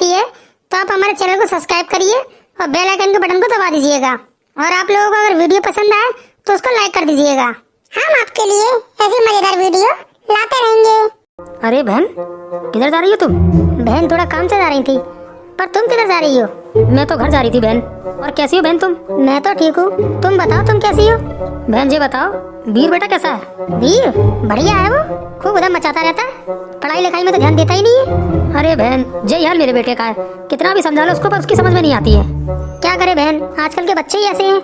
आती है तो आप हमारे चैनल को सब्सक्राइब करिए और बेल आइकन के बटन को दबा दीजिएगा। और आप लोगों को अगर वीडियो पसंद आए तो उसको लाइक कर दीजिएगा। हम आपके लिए ऐसी मजेदार वीडियो लाते रहेंगे। अरे बहन, किधर जा रही हो तुम? बहन थोड़ा काम से जा रही थी, पर तुम किधर जा रही हो? मैं तो घर जा रही थी बहन। और कैसी हो बहन तुम? मैं तो ठीक हूँ, तुम बताओ तुम कैसी हो? बहन ये बताओ, वीर बेटा कैसा है? वीर बढ़िया है, वो खूब उधर मचाता रहता है, पढ़ाई लिखाई में तो ध्यान देता ही नहीं है। अरे बहन यही हाल मेरे बेटे का है, कितना भी समझा लो उसको पर उसकी समझ में नहीं आती है। क्या करे बहन, आजकल के बच्चे ही ऐसे हैं।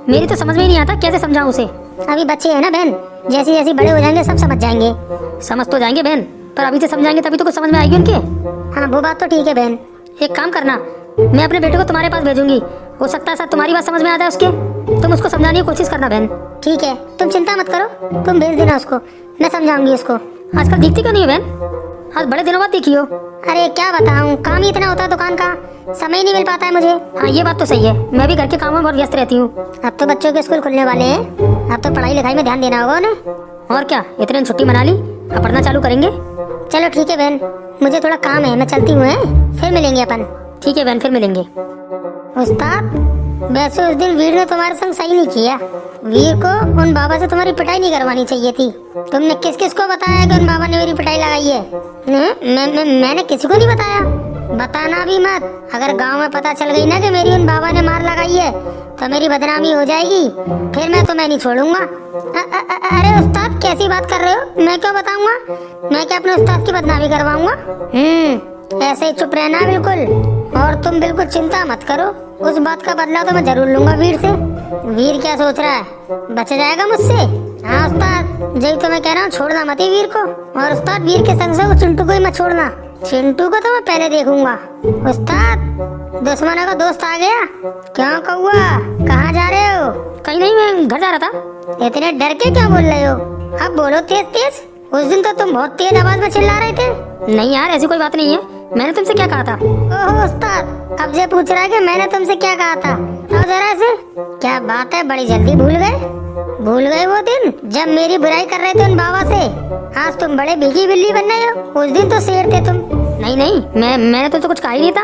मेरी तो समझ में ही नहीं आता कैसे समझाऊं उसे। अभी बच्चे हैं ना बहन, जैसे जैसे बड़े हो जाएंगे सब समझ जाएंगे। समझ तो जाएंगे बहन, पर अभी से समझाएंगे तभी तो कुछ समझ में आएगी उनके। हाँ वो बात तो ठीक है बहन। एक काम करना, मैं अपने बेटे को तुम्हारे पास भेजूंगी, हो सकता है शायद तुम्हारी बात समझ में आ जाए उसके। तुम उसको समझाने की कोशिश करना बहन। ठीक है, तुम चिंता मत करो, तुम भेज देना उसको, मैं समझाऊंगी उसको। आजकल दिखती क्यों नहीं हो बहन? आज बड़े दिनों बाद दिखी हो। अरे क्या बताऊं, काम ही इतना होता है दुकान का, समय ही नहीं मिल पाता है मुझे। हाँ ये बात तो सही है, मैं भी घर के कामों में बहुत व्यस्त रहती हूँ। अब तो बच्चों के स्कूल खुलने वाले हैं, अब तो पढ़ाई लिखाई में ध्यान देना होगा उन्हें। और क्या, इतने दिन छुट्टी मना ली, अब पढ़ना चालू करेंगे। चलो ठीक है बहन, मुझे थोड़ा काम है, मैं चलती हूँ, फिर मिलेंगे अपन। ठीक है बहन, फिर मिलेंगे। उस्ताद वैसे उस दिन वीर ने तुम्हारे संग सही नहीं किया। वीर को उन बाबा से तुम्हारी पिटाई नहीं करवानी चाहिए थी। तुमने किस किस को बताया कि उन बाबा ने मेरी पिटाई लगाई है? मैंने किसी को नहीं बताया। बताना भी मत, अगर गांव में पता चल गई ना कि मेरी उन बाबा ने मार लगाई है तो मेरी बदनामी हो जाएगी, फिर मैं तुम्हें नहीं छोड़ूंगा। अरे उस्ताद कैसी बात कर रहे हो, मैं क्यों बताऊंगा? मैं क्या अपने उस्ताद की बदनामी करवाऊंगा? ऐसे ही चुप रहना बिल्कुल, और तुम बिल्कुल चिंता मत करो, उस बात का बदला तो मैं जरूर लूंगा वीर से। वीर क्या सोच रहा है, बच जाएगा मुझसे? हाँ उस्ताद, यही तो मैं कह रहा हूँ, छोड़ना मत ही वीर को। और उस्ताद वीर के संग से वो चिंटू को ही मत छोड़ना, चिंटू को तो मैं पहले देखूंगा। उस्ताद दुश्मनों का दोस्त आ गया। क्यों कौआ, कहाँ जा रहे हो? कहीं नहीं, मैं घर जा रहा था। इतने डर के क्या बोल रहे हो? अब बोलो तेज तेज, उस दिन तो तुम बहुत तेज आवाज में चिल्ला रहे थे। नहीं यार, ऐसी कोई बात नहीं है, मैंने तुमसे क्या कहा था? ओहो उस्ताद, अब ये पूछ रहा है कि मैंने तुमसे क्या कहा था। तो जरा से क्या बात है, बड़ी जल्दी भूल गए वो दिन जब मेरी बुराई कर रहे थे उन बाबा से। आज तुम बड़े भीगी बिल्ली बन रहे हो, उस दिन तो शेर थे तुम। नहीं, मैंने तुमसे कुछ कहा ही नहीं था,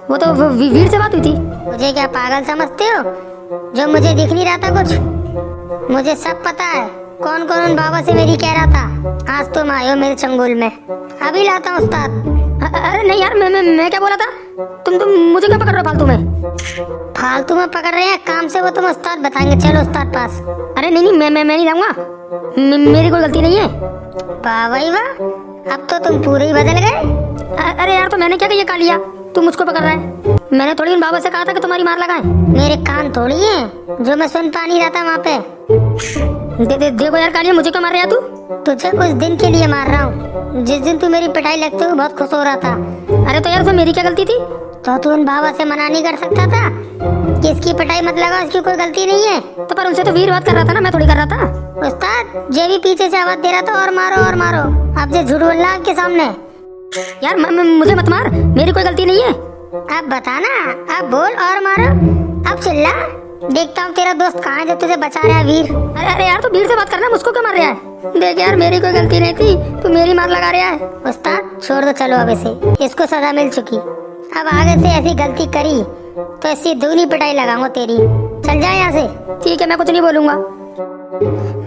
वो तो वीर से बात हुई थी। मुझे क्या पागल समझते हो, जो मुझे दिख नहीं रहा था कुछ? मुझे सब पता है, कौन कौन उन बाबा से मेरी कह रहा था। आज तुम आए हो मेरे चंगुल में, अभी लाता हूँ उस्ताद। अरे नहीं यार, मैं क्या बोला था? तुम मुझे क्या पकड़ रहे हो फालतू में? फालतू में पकड़ रहे हैं, काम से वो तुम उस्ताद बताएंगे, चलो उस्ताद पास। अरे नहीं, मैं नहीं जाऊंगा, मेरी कोई गलती नहीं है। वाह भाई वाह, अब तो तुम पूरे ही बदल गए। अरे यार, तो मैंने क्या ये कहा लिया, तुम मुझको पकड़ रहा है? मैंने थोड़ी उन बाबा से कहा था कि तुम्हारी मार लगाए। मेरे कान थोड़ी है जो मैं सुन पा नहीं रहा था वहाँ पे। देखो यार कालिया, मुझे क्यों मार रहा है तू? तुझे कुछ दिन के लिए मार रहा हूँ, जिस दिन तू मेरी पिटाई लगते हुए बहुत खुश हो रहा था। अरे तो यार उसमें मेरी क्या गलती थी? तो तू उन बाबा से मना नहीं कर सकता था कि इसकी पिटाई मत लगा, उसकी कोई गलती नहीं है। तो पर उनसे तो वीर बात कर रहा था ना, मैं थोड़ी कर रहा था। उस्ताद जे भी पीछे से आवाज दे रहा था, और मारो और मारो। अब जे झूठ बोल रहा आपके सामने। यार मुझे मत मार, मेरी कोई गलती नहीं है। अब बताना, अब बोल और मारो, अब चिल्ला, देखता हूँ तेरा दोस्त कहाँ है जो तुझे बचा रहा है वीर। अरे यार, तो वीर से बात करना, मुझको क्यों मार रहा है? देख यार, मेरी कोई गलती नहीं थी, तू मेरी मार लगा रहा है। उस्ताद छोड़ दो, चलो अब इसे, इसको सजा मिल चुकी, अब आगे से ऐसी गलती करी तो इसकी दूनी पिटाई लगाऊंगा तेरी। चल जा यहाँ से। ठीक है, मैं कुछ नहीं बोलूंगा।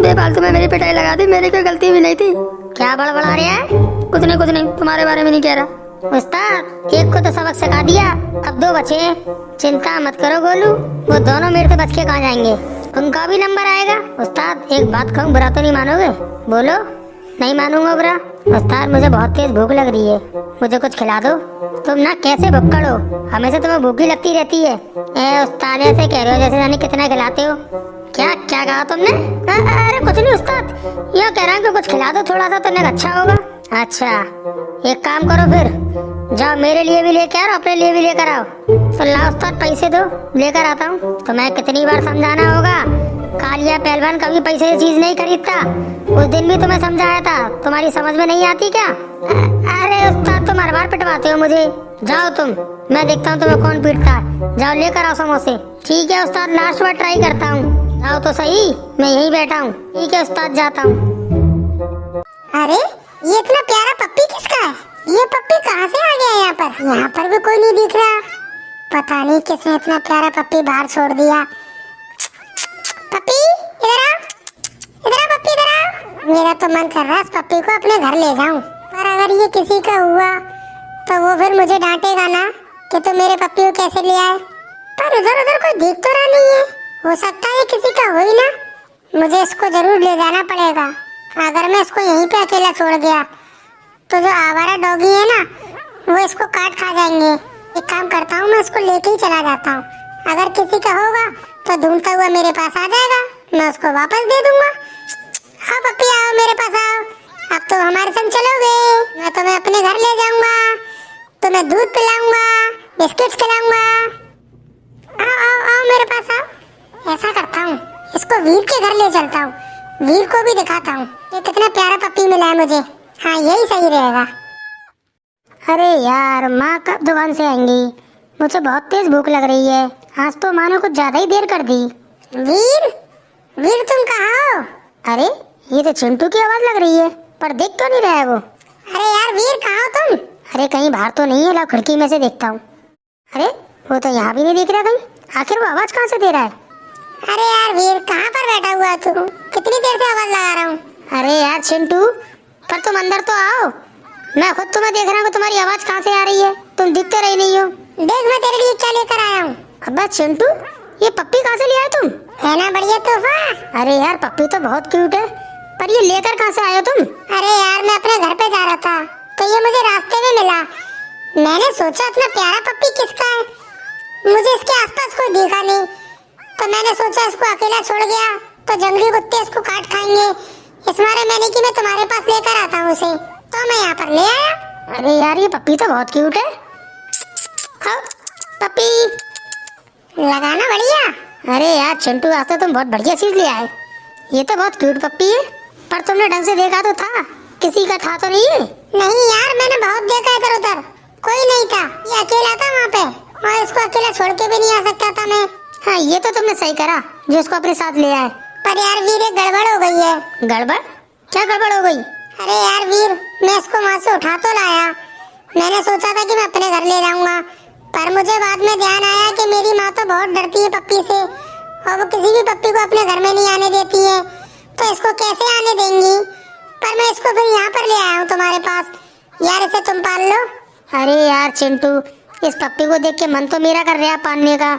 बेफालतू में मेरी पिटाई लगा दी, मेरी कोई गलती भी नहीं थी। क्या बड़बड़ा रहा है? कुछ नहीं, तुम्हारे बारे में नहीं कह रहा। उस्ताद एक को तो सबक सिखा दिया, अब दो बचे हैं। चिंता मत करो गोलू, वो दोनों मेरे से बच के कहाँ जाएंगे, उनका भी नंबर आएगा। उस्ताद एक बात कहूँ, बुरा तो नहीं मानोगे? बोलो। नहीं मानूंगा बुरा। उस्ताद मुझे बहुत तेज भूख लग रही है, मुझे कुछ खिला दो। तुम ना कैसे भुक्कड़ हो, हमेशा तुम्हें भूख ही लगती रहती है। उस्ताद ऐसे कह रहे हो जैसे जाने कितना खिलाते हो। क्या कहा तुमने? अरे कुछ नहीं उस्ताद, यह कह रहा हूँ कि कुछ खिला दो थोड़ा सा, तो अच्छा होगा। अच्छा एक काम करो फिर, जाओ मेरे लिए भी लेकर आओ, अपने लिए भी लेकर आओ। तो लाओ उस्ताद पैसे दो, लेकर आता हूँ। तुम्हें कितनी बार समझाना होगा, कालिया पहलवान कभी पैसे से चीज नहीं खरीदता। उस दिन भी तुम्हें समझाया था, तुम्हारी समझ में नहीं आती क्या? अरे उस्ताद तुम हर बार पिटवाते हो मुझे। जाओ तुम, मैं देखता हूँ तुम्हें कौन पीटता है। जाओ लेकर आओ समोसे। ठीक है उस्ताद, लास्ट बार ट्राई करता हूँ। जाओ तो सही, मैं यहीं बैठा हूँ। ठीक है उस्ताद, जाता हूँ। अरे ये इतना प्यारा पप्पी किसका है? ये पप्पी कहाँ से आ गया यहाँ पर? यहाँ पर भी कोई नहीं दिख रहा। पता नहीं किसने इतना प्यारा पप्पी बाहर छोड़ दिया। पप्पी इधर आ, इधर आ पप्पी इधर आ। मेरा तो मन कर रहा है इस पप्पी को अपने घर ले जाऊं, पर अगर ये किसी का हुआ तो वो फिर मुझे डांटेगा ना कि तू मेरे पप्पी को कैसे ले आए। पर उधर उधर कोई दिख तो रहा नहीं है, हो सकता है किसी का हो ही ना। मुझे इसको जरूर ले जाना पड़ेगा। अगर मैं इसको यहीं पे अकेला छोड़ गया तो जो आवारा डॉगी है ना वो इसको काट खा जाएंगे। एक काम करता हूँ, मैं इसको लेके ही चला जाता हूँ। अगर किसी का होगा तो ढूंढता हुआ मेरे पास आ जाएगा, मैं उसको वापस दे दूंगा। हाँ पप्पी आओ मेरे पास आओ, अब तो हमारे संग चलोगे। मैं तुम्हें अपने घर ले जाऊंगा, तुम्हें दूध पिलाऊंगा, बिस्किट्स खिलाऊंगा। आओ आओ आओ मेरे पास आओ। ऐसा करता हूँ, इसको वीर के घर ले चलता हूँ, वीर को भी दिखाता हूँ ये कितना प्यारा पप्पी मिला है मुझे। हाँ यही सही रहेगा। अरे यार, माँ कब दुकान से आएंगी? मुझे बहुत तेज भूख लग रही है। आज तो माँ ने कुछ ज्यादा ही देर कर दी। वीर, वीर तुम कहाँ हो? अरे ये तो चिंटू की आवाज लग रही है, पर देख तो नहीं रहा है वो। अरे यार वीर कहाँ हो तुम? अरे कहीं बाहर तो नहीं है, ला खिड़की में से देखता हूँ। अरे वो तो यहाँ भी नहीं दिख रहा कहीं। आखिर वो आवाज कहाँ से दे रहा है? अरे यार वीर कहाँ पर बैठा हुआ है तू? कितनी देर से आवाज लगा रहा हूँ। अरे यार चिंटू, पर तुम अंदर तो आओ। मैं खुद तुम्हें देख रहा हूँ, तुम्हारी आवाज कहाँ से आ रही है? तुम दिख तो रही नहीं हो। देख मैं तेरे लिए क्या लेकर आया हूँ। अब्बा चिंटू, ये पप्पी कहाँ से ले आए तुम? है ना बढ़िया तोहफा। अरे यार पप्पी तो बहुत क्यूट है, पर ये लेकर कहाँ से आए हो तुम? अरे यार मैं अपने घर पे जा रहा था तो ये मुझे रास्ते में मिला। मैंने सोचा इतना प्यारा पप्पी किसका है, मुझे इसके आसपास कोई दिखा नहीं, तो मैंने सोचा इसको अकेला छोड़ गया तो जंगली कुत्ते इसको काट खाएंगे। इस मारे मैंने कि मैं तुम्हारे पास लेकर आता हूँ उसे, तो मैं यहाँ पर ले आया। अरे यार ये पप्पी तो बहुत क्यूट है। हाँ, पप्पी लगाना बढ़िया। अरे यार चिंटू, आज तो तुम बहुत बढ़िया चीज ले आए। ये तो बहुत क्यूट पप्पी है, पर तुमने ढंग से देखा तो था? किसी का था तो नहीं है? नहीं यार मैंने बहुत देखा इधर उधर, कोई नहीं था। ये अकेला था वहाँ पे, और इसको अकेला छोड़ के भी नहीं आ सकता था मैं। हाँ ये तो तुमने सही करा जो उसको अपने साथ ले आए। पर यार वीर एक गड़बड़ हो गई है। गड़बड़? क्या गड़बड़ हो गई? अरे यार वीर, मैं इसको वहाँ से उठा तो लाया, मैंने सोचा था कि मैं अपने घर ले जाऊंगा, पर मुझे बाद में ध्यान आया कि मेरी माँ तो बहुत डरती है पप्पी से, और वो किसी भी पप्पी को अपने घर में नहीं आने देती है, तो इसको कैसे आने देंगी। पर मैं इसको फिर यहाँ पर ले आया हूँ तुम्हारे पास। यार इसे तुम पाल लो। अरे यार चिंटू, इस पप्पी को देख के मन तो मेरा कर रहा है पालने का,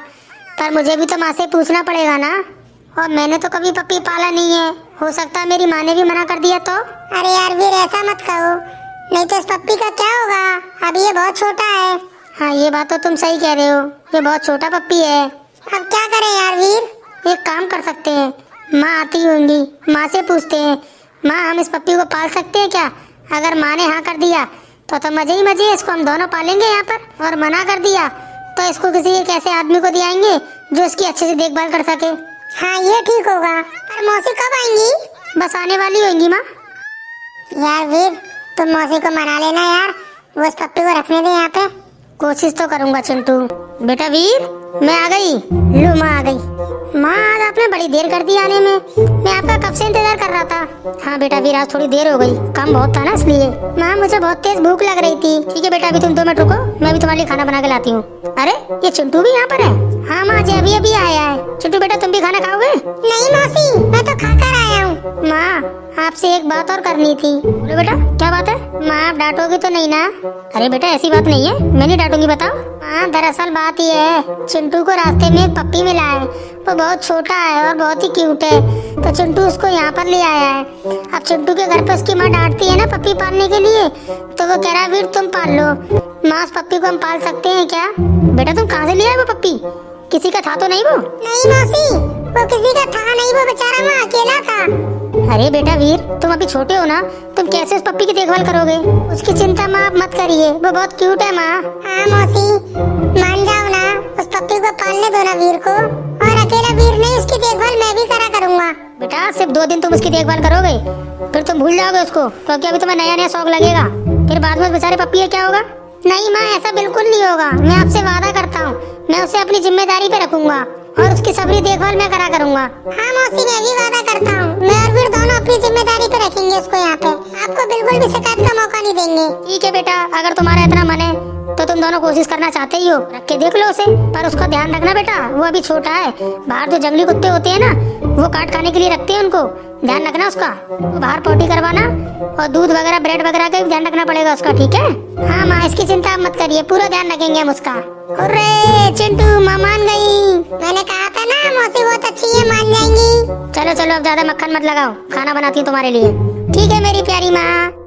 पर मुझे भी तो माँ से पूछना पड़ेगा ना, और मैंने तो कभी पप्पी पाला नहीं है। हो सकता है मेरी माँ ने भी मना कर दिया तो। अरे यार वीर ऐसा मत कहो, नहीं तो इस पप्पी का क्या होगा, अभी ये बहुत छोटा है। हाँ ये बात तो तुम सही कह रहे हो, ये बहुत छोटा पप्पी है। अब क्या करें यार वीर? एक काम कर सकते हैं, माँ आती होंगी, माँ से पूछते हैं, माँ हम इस पप्पी को पाल सकते हैं क्या? अगर माँ ने हाँ कर दिया तो मजे ही मजे, इसको हम दोनों पालेंगे यहाँ पर, और मना कर दिया तो इसको किसी एक ऐसे आदमी को दिलाएंगे जो इसकी अच्छे से देखभाल कर सके। हाँ ये ठीक होगा। पर मौसी कब आएंगी? बस आने वाली होंगी माँ। यार वीर तुम मौसी को मना लेना यार, वो इस पप्पी को रखने दे यहाँ पे। कोशिश तो करूंगा चिंटू। बेटा वीर, मैं आ गई। लो माँ आ गई। माँ आज आपने बड़ी देर कर दी आने में, मैं आपका कब से इंतजार कर रहा था। हाँ बेटा वीर, आज थोड़ी देर हो गई, काम बहुत था ना इसलिए। माँ मुझे बहुत तेज भूख लग रही थी। ठीक है बेटा, अभी तुम 2 मिनट रुको, मैं भी तुम्हारे लिए खाना बना के लाती हूँ। अरे ये चिंटू भी यहाँ पर है? हाँ माँ जी अभी अभी आया है। चिंटू बेटा तुम भी खाना खाओगे? नहीं मौसी, मैं तो खाकर आया हूँ। माँ आपसे एक बात और करनी थी। बोलो बेटा, क्या बात है? माँ आप डांटोगी तो नहीं ना? अरे बेटा ऐसी बात नहीं है, मैं नहीं डांटूंगी, बताओ। माँ दरअसल बात ये है, चिंटू को रास्ते में एक पप्पी मिला है, वो बहुत छोटा है और बहुत ही क्यूट है, तो चिंटू उसको यहाँ पर ले आया है। अब चिंटू के घर पे उसकी माँ डांटती है ना पप्पी पालने के लिए, तो वो कह रहा है वीर तुम पाल लो। माँ उस पप्पी को हम पाल सकते हैं क्या? बेटा तुम कहाँ से ले आए वो पप्पी? किसी का था तो नहीं वो? नहीं मौसी, वो किसी का था नहीं, वो बेचारा वहाँ अकेला था। अरे बेटा वीर, तुम अभी छोटे हो ना, तुम कैसे उस पप्पी की देखभाल करोगे? उसकी चिंता माँ आप मत करिए, वो बहुत क्यूट है माँ। हाँ मौसी, मान जाओ ना, उस पप्पी को पालने दो ना वीर को, और अकेला वीर नहीं, उसकी देखभाल मैं भी करा करूँगा। बेटा सिर्फ 2 दिन तुम उसकी देखभाल करोगे, फिर तुम भूल जाओगे उसको, क्योंकि अभी तुम्हें नया नया शौक लगेगा, फिर बाद में उस बेचारे पप्पी का क्या होगा? नहीं माँ ऐसा बिल्कुल नहीं होगा, मैं आपसे वादा करता हूँ, मैं उसे अपनी जिम्मेदारी पे रखूंगा और उसकी सबरी देखभाल मैं करा करूंगा। हाँ मौसी मैं भी वादा करता हूँ, मैं और वीर दोनों अपनी जिम्मेदारी पे रखेंगे उसको यहाँ पे, आपको बिल्कुल भी शिकायत का मौका नहीं देंगे। ठीक है बेटा, अगर तुम्हारा इतना मन है तो तुम दोनों कोशिश करना चाहते ही हो, रख के देख लो उसे, पर उसका ध्यान रखना बेटा, वो अभी छोटा है। बाहर जो जंगली कुत्ते होते हैं ना, वो काट खाने के लिए रखते हैं उनको, ध्यान रखना उसका। तो बाहर पोटी करवाना और दूध वगैरह ब्रेड वगैरह का भी ध्यान रखना पड़ेगा उसका, ठीक है? हाँ माँ, इसकी चिंता मत करिए, पूरा ध्यान रखेंगे हम उसका। अरे चिंटू माँ मान गई। मैंने कहा था ना मौसी बहुत अच्छी है, मान जाएंगी। चलो चलो, अब ज्यादा मक्खन मत लगाओ, खाना बनाती हूँ तुम्हारे लिए। ठीक है मेरी प्यारी माँ।